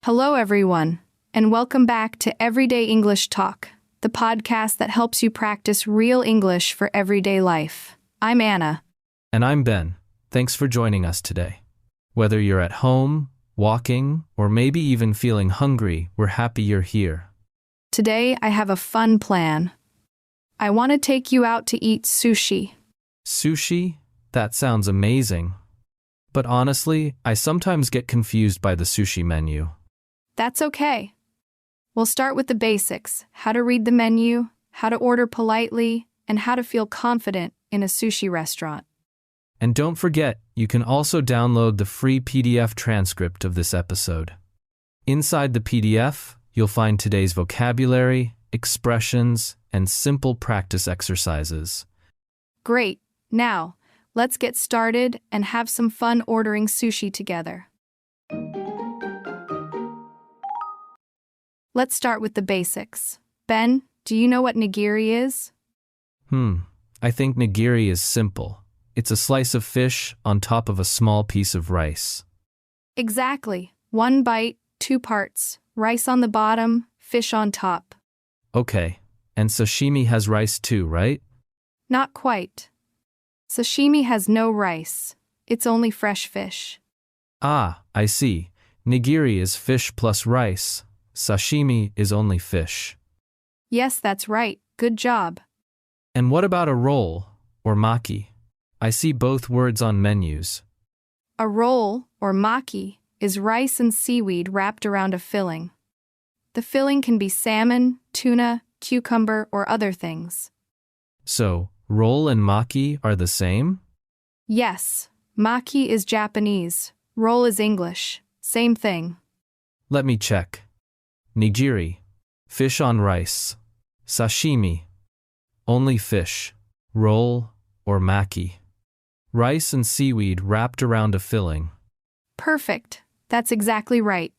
Hello, everyone, and welcome back to Everyday English Talk, the podcast that helps you practice real English for everyday life. I'm Anna. And I'm Ben. Thanks for joining us today. Whether you're at home, walking, or maybe even feeling hungry, we're happy you're here. Today, I have a fun plan. I want to take you out to eat sushi. Sushi? That sounds amazing. But honestly, I sometimes get confused by the sushi menu. That's okay. We'll start with the basics: how to read the menu, how to order politely, and how to feel confident in a sushi restaurant. And don't forget, you can also download the free PDF transcript of this episode. Inside the PDF, you'll find today's vocabulary, expressions, and simple practice exercises. Great. Now, let's get started and have some fun ordering sushi together. Let's start with the basics. Ben, do you know what nigiri is? I think nigiri is simple. It's a slice of fish on top of a small piece of rice. Exactly. One bite, two parts. Rice on the bottom, fish on top. Okay, and sashimi has rice too, right? Not quite. Sashimi has no rice. It's only fresh fish. Ah, I see. Nigiri is fish plus rice. Sashimi is only fish. Yes, that's right. Good job. And what about a roll, or maki? I see both words on menus. A roll, or maki, is rice and seaweed wrapped around a filling. The filling can be salmon, tuna, cucumber, or other things. So, roll and maki are the same? Yes, maki is Japanese, roll is English. Same thing. Let me check. Nigiri, fish on rice. Sashimi, only fish. Roll, or maki, rice and seaweed wrapped around a filling. Perfect. That's exactly right.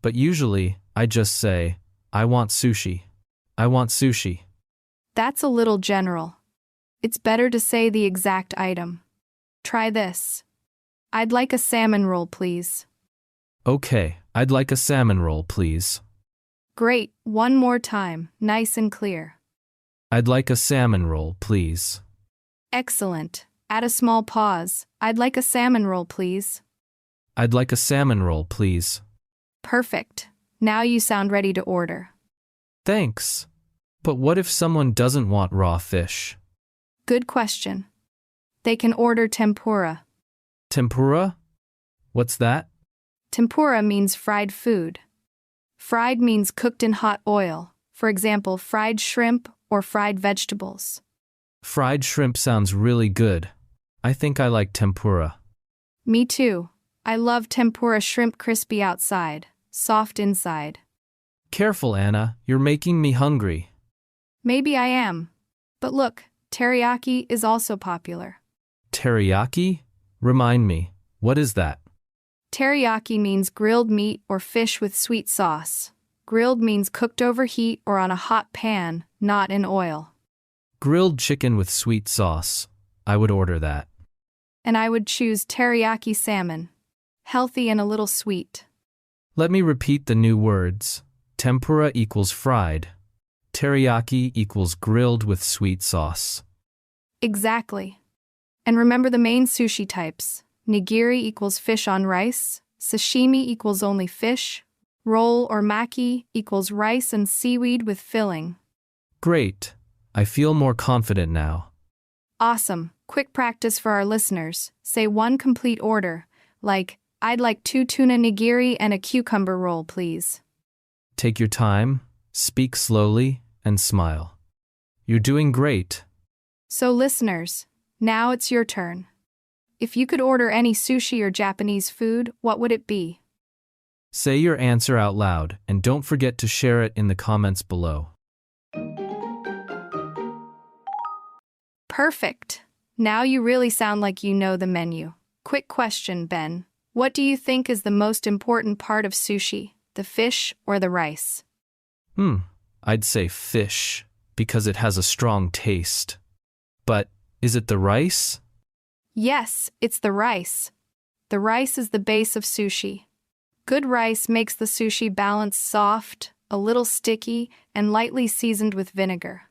But usually, I just say, I want sushi. I want sushi. That's a little general. It's better to say the exact item. Try this. I'd like a salmon roll, please. Okay, I'd like a salmon roll, please. Great. One more time, nice and clear. I'd like a salmon roll, please. Excellent. Add a small pause. I'd like a salmon roll, please. I'd like a salmon roll, please. Perfect. Now you sound ready to order. Thanks. But what if someone doesn't want raw fish? Good question. They can order tempura. Tempura? What's that? Tempura means fried food. Fried means cooked in hot oil, for example, fried shrimp or fried vegetables. Fried shrimp sounds really good. I think I like tempura. Me too. I love tempura shrimp, crispy outside, soft inside. Careful, Anna, you're making me hungry. Maybe I am. But look, teriyaki is also popular. Teriyaki? Remind me, what is that? Teriyaki means grilled meat or fish with sweet sauce. Grilled means cooked over heat or on a hot pan, not in oil. Grilled chicken with sweet sauce. I would order that. And I would choose teriyaki salmon. Healthy and a little sweet. Let me repeat the new words. Tempura equals fried. Teriyaki equals grilled with sweet sauce. Exactly. And remember the main sushi types. Nigiri equals fish on rice. Sashimi equals only fish. Roll or maki equals rice and seaweed with filling. Great. I feel more confident now. Awesome. Quick practice for our listeners. Say one complete order, like, I'd like 2 tuna nigiri and a cucumber roll, please. Take your time, speak slowly, and smile. You're doing great. So listeners, now it's your turn. If you could order any sushi or Japanese food, what would it be? Say your answer out loud, and don't forget to share it in the comments below. Perfect. Now you really sound like you know the menu. Quick question, Ben. What do you think is the most important part of sushi, the fish or the rice? I'd say fish, because it has a strong taste. But is it the rice? Yes, it's the rice. The rice is the base of sushi. Good rice makes the sushi balance soft, a little sticky, and lightly seasoned with vinegar.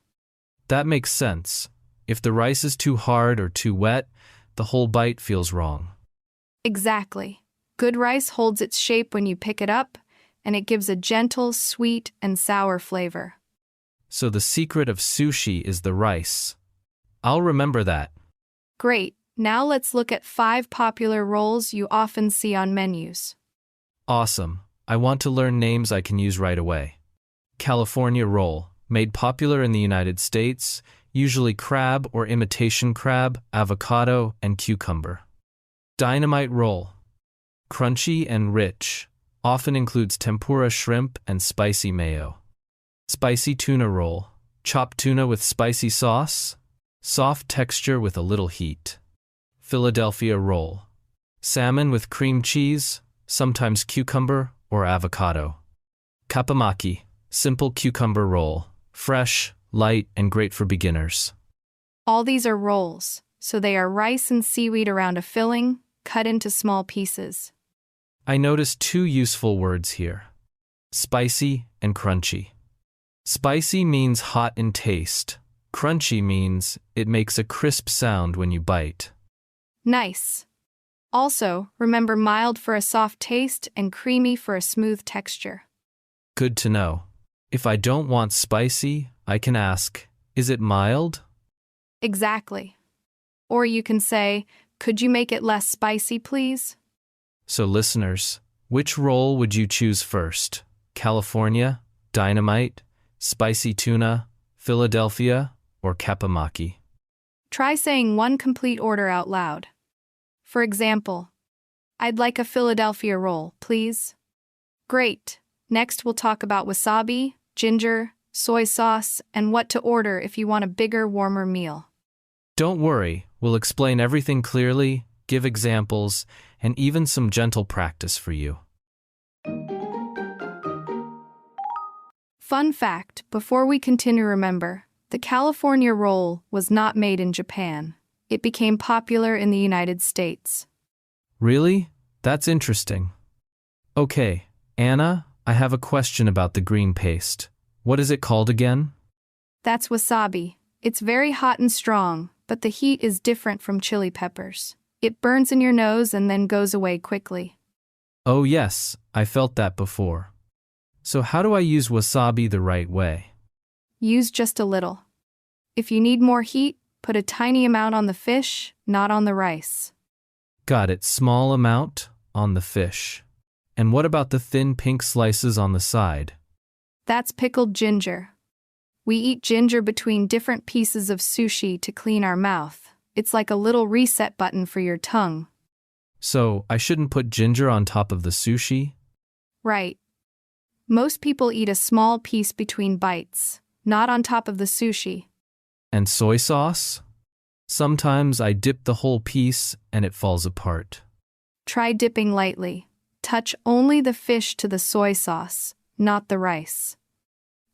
That makes sense. If the rice is too hard or too wet, the whole bite feels wrong. Exactly. Good rice holds its shape when you pick it up, and it gives a gentle, sweet, and sour flavor. So the secret of sushi is the rice. I'll remember that. Great. Now let's look at 5 popular rolls you often see on menus. Awesome. I want to learn names I can use right away. California roll, made popular in the United States, usually crab or imitation crab, avocado, and cucumber. Dynamite roll, crunchy and rich, often includes tempura shrimp and spicy mayo. Spicy tuna roll, chopped tuna with spicy sauce, soft texture with a little heat. Philadelphia roll, salmon with cream cheese, sometimes cucumber or avocado. Kapamaki, simple cucumber roll, fresh, light, and great for beginners. All these are rolls, so they are rice and seaweed around a filling, cut into small pieces. I noticed 2 useful words here: spicy and crunchy. Spicy means hot in taste. Crunchy means it makes a crisp sound when you bite. Nice. Also, remember mild for a soft taste and creamy for a smooth texture. Good to know. If I don't want spicy, I can ask, is it mild? Exactly. Or you can say, could you make it less spicy, please? So listeners, which roll would you choose first? California, Dynamite, spicy tuna, Philadelphia, or Kapamaki? Try saying one complete order out loud. For example, I'd like a Philadelphia roll, please. Great. Next we'll talk about wasabi, ginger, soy sauce, and what to order if you want a bigger, warmer meal. Don't worry, we'll explain everything clearly, give examples, and even some gentle practice for you. Fun fact, before we continue, remember, the California roll was not made in Japan. It became popular in the United States. Really? That's interesting. Okay, Anna, I have a question about the green paste. What is it called again? That's wasabi. It's very hot and strong, but the heat is different from chili peppers. It burns in your nose and then goes away quickly. Oh yes, I felt that before. So how do I use wasabi the right way? Use just a little. If you need more heat, put a tiny amount on the fish, not on the rice. Got it, small amount on the fish. And what about the thin pink slices on the side? That's pickled ginger. We eat ginger between different pieces of sushi to clean our mouth. It's like a little reset button for your tongue. So, I shouldn't put ginger on top of the sushi? Right. Most people eat a small piece between bites, not on top of the sushi. And soy sauce? Sometimes I dip the whole piece and it falls apart. Try dipping lightly. Touch only the fish to the soy sauce, not the rice.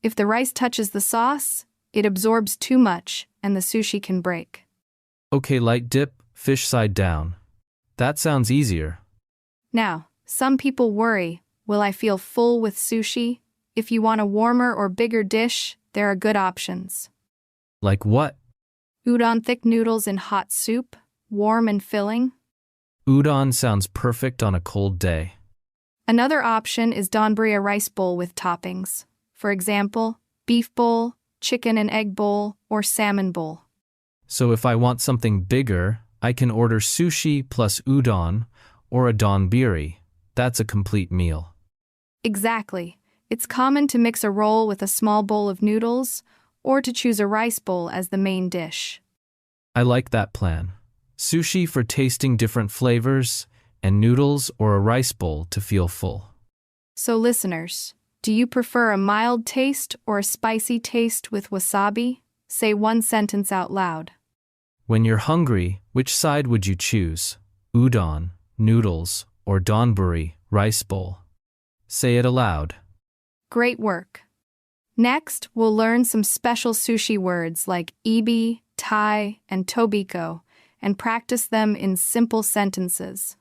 If the rice touches the sauce, it absorbs too much and the sushi can break. Okay, light dip, fish side down. That sounds easier. Now, some people worry, will I feel full with sushi? If you want a warmer or bigger dish, there are good options. Like what? Udon thick noodles in hot soup, warm and filling. Udon sounds perfect on a cold day. Another option is Donburi, a rice bowl with toppings. For example, beef bowl, chicken and egg bowl, or salmon bowl. So if I want something bigger, I can order sushi plus udon or a donburi. That's a complete meal. Exactly. It's common to mix a roll with a small bowl of noodles, or to choose a rice bowl as the main dish. I like that plan. Sushi for tasting different flavors, and noodles or a rice bowl to feel full. So listeners, do you prefer a mild taste or a spicy taste with wasabi? Say one sentence out loud. When you're hungry, which side would you choose? Udon, noodles, or donburi, rice bowl? Say it aloud. Great work. Next, we'll learn some special sushi words like ebi, tai, and tobiko, and practice them in simple sentences.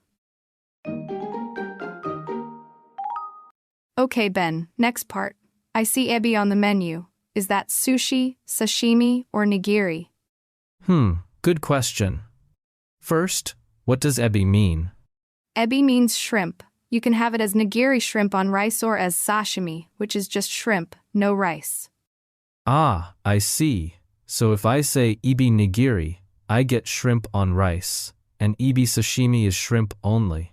Okay, Ben, next part. I see ebi on the menu. Is that sushi, sashimi, or nigiri? Good question. First, what does ebi mean? Ebi means shrimp. You can have it as nigiri shrimp on rice or as sashimi, which is just shrimp, no rice. Ah, I see. So if I say ebi nigiri, I get shrimp on rice, and ebi sashimi is shrimp only.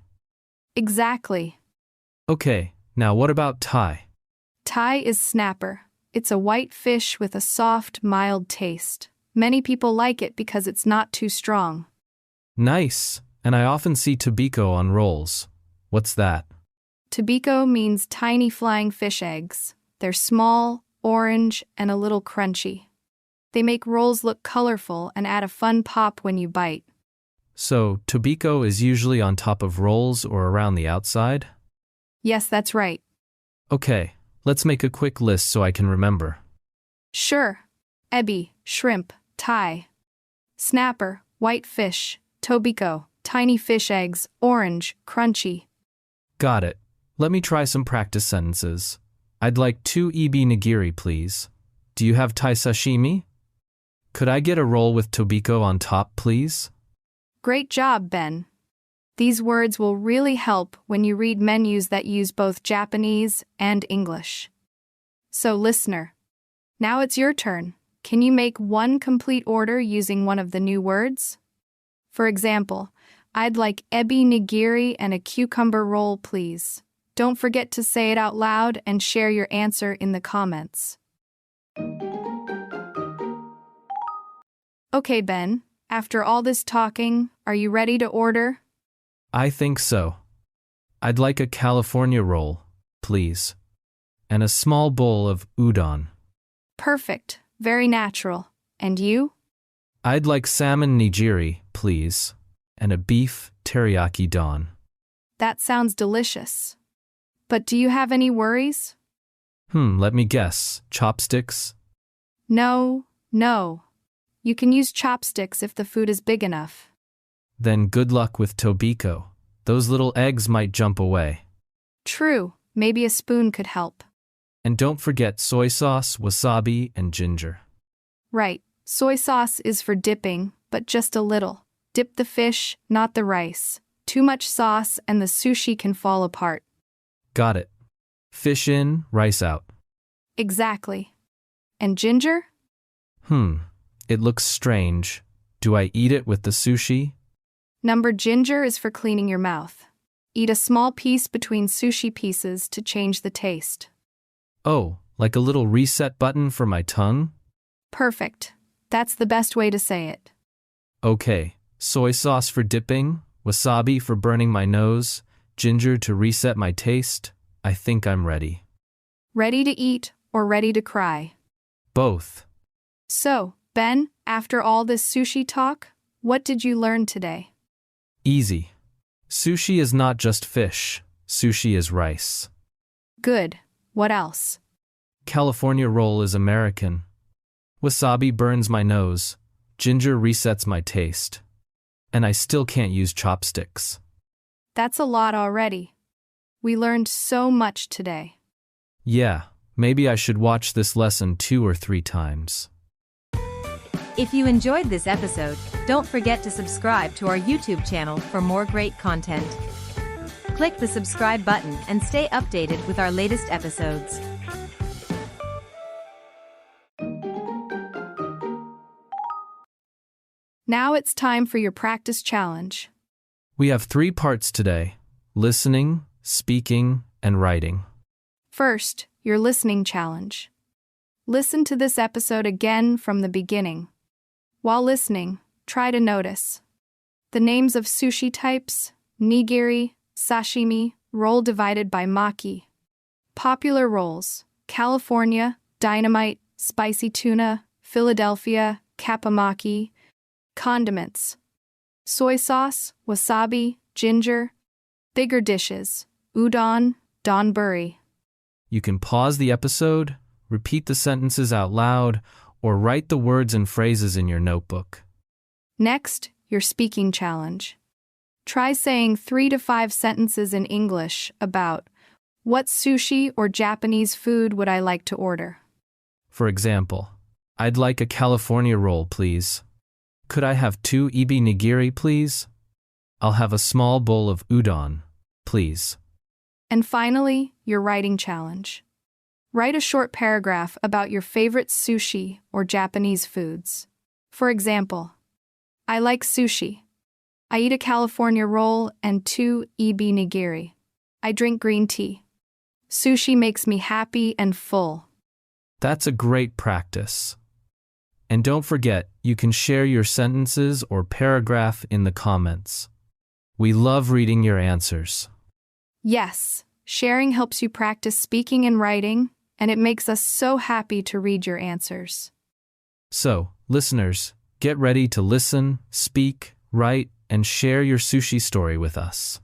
Exactly. Okay, now what about Thai? Thai is snapper. It's a white fish with a soft, mild taste. Many people like it because it's not too strong. Nice, and I often see tobiko on rolls. What's that? Tobiko means tiny flying fish eggs. They're small, orange, and a little crunchy. They make rolls look colorful and add a fun pop when you bite. So, tobiko is usually on top of rolls or around the outside? Yes, that's right. Okay, let's make a quick list so I can remember. Sure. Ebi, shrimp, Thai. Snapper, white fish. Tobiko, tiny fish eggs, orange, crunchy. Got it. Let me try some practice sentences. I'd like 2 ebi nigiri, please. Do you have Thai sashimi? Could I get a roll with tobiko on top, please? Great job, Ben. These words will really help when you read menus that use both Japanese and English. So, listener, now it's your turn. Can you make one complete order using one of the new words? For example, I'd like ebi nigiri and a cucumber roll, please. Don't forget to say it out loud and share your answer in the comments. Okay, Ben, after all this talking, are you ready to order? I think so. I'd like a California roll, please. And a small bowl of udon. Perfect. Very natural. And you? I'd like salmon nigiri, please. And a beef teriyaki don. That sounds delicious. But do you have any worries? Let me guess. Chopsticks? No. You can use chopsticks if the food is big enough. Then good luck with tobiko. Those little eggs might jump away. True. Maybe a spoon could help. And don't forget soy sauce, wasabi, and ginger. Right. Soy sauce is for dipping, but just a little. Dip the fish, not the rice. Too much sauce and the sushi can fall apart. Got it. Fish in, rice out. Exactly. And ginger? It looks strange. Do I eat it with the sushi? Number ginger is for cleaning your mouth. Eat a small piece between sushi pieces to change the taste. Oh, like a little reset button for my tongue? Perfect. That's the best way to say it. Okay, soy sauce for dipping, wasabi for burning my nose, ginger to reset my taste. I think I'm ready. Ready to eat or ready to cry? Both. So, Ben, after all this sushi talk, what did you learn today? Easy. Sushi is not just fish. Sushi is rice. Good. What else? California roll is American. Wasabi burns my nose. Ginger resets my taste. And I still can't use chopsticks. That's a lot already. We learned so much today. Yeah, maybe I should watch this lesson 2 or 3 times. If you enjoyed this episode, don't forget to subscribe to our YouTube channel for more great content. Click the subscribe button and stay updated with our latest episodes. Now it's time for your practice challenge. We have 3 parts today: listening, speaking, and writing. First, your listening challenge. Listen to this episode again from the beginning. While listening, try to notice the names of sushi types: nigiri, sashimi, roll divided by maki. Popular rolls: California, Dynamite, spicy tuna, Philadelphia, Kapamaki. Condiments: soy sauce, wasabi, ginger. Bigger dishes: Udon, Donburi. You can pause the episode, repeat the sentences out loud, or write the words and phrases in your notebook. Next, your speaking challenge. Try saying 3 to 5 sentences in English about What sushi or Japanese food would I like to order? For example, I'd like a California roll, please. Could I have 2 ebi nigiri, please? I'll have a small bowl of udon, please. And finally, your writing challenge. Write a short paragraph about your favorite sushi or Japanese foods. For example, I like sushi. I eat a California roll and 2 ebi nigiri. I drink green tea. Sushi makes me happy and full. That's a great practice. And don't forget, you can share your sentences or paragraph in the comments. We love reading your answers. Yes, sharing helps you practice speaking and writing, and it makes us so happy to read your answers. So, listeners, get ready to listen, speak, write, and share your sushi story with us.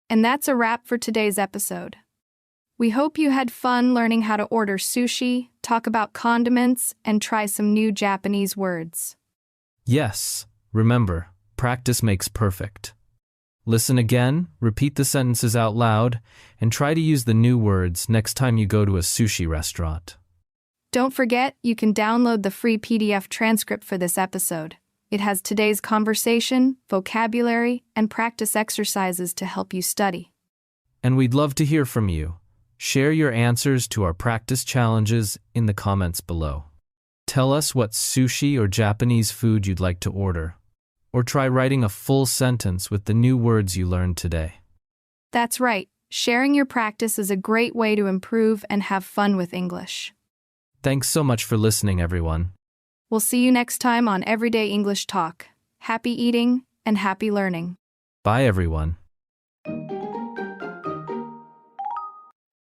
And that's a wrap for today's episode. We hope you had fun learning how to order sushi, talk about condiments, and try some new Japanese words. Yes, remember, practice makes perfect. Listen again, repeat the sentences out loud, and try to use the new words next time you go to a sushi restaurant. Don't forget, you can download the free PDF transcript for this episode. It has today's conversation, vocabulary, and practice exercises to help you study. And we'd love to hear from you. Share your answers to our practice challenges in the comments below. Tell us what sushi or Japanese food you'd like to order, or try writing a full sentence with the new words you learned today. That's right. Sharing your practice is a great way to improve and have fun with English. Thanks so much for listening, everyone. We'll see you next time on Everyday English Talk. Happy eating and happy learning. Bye, everyone.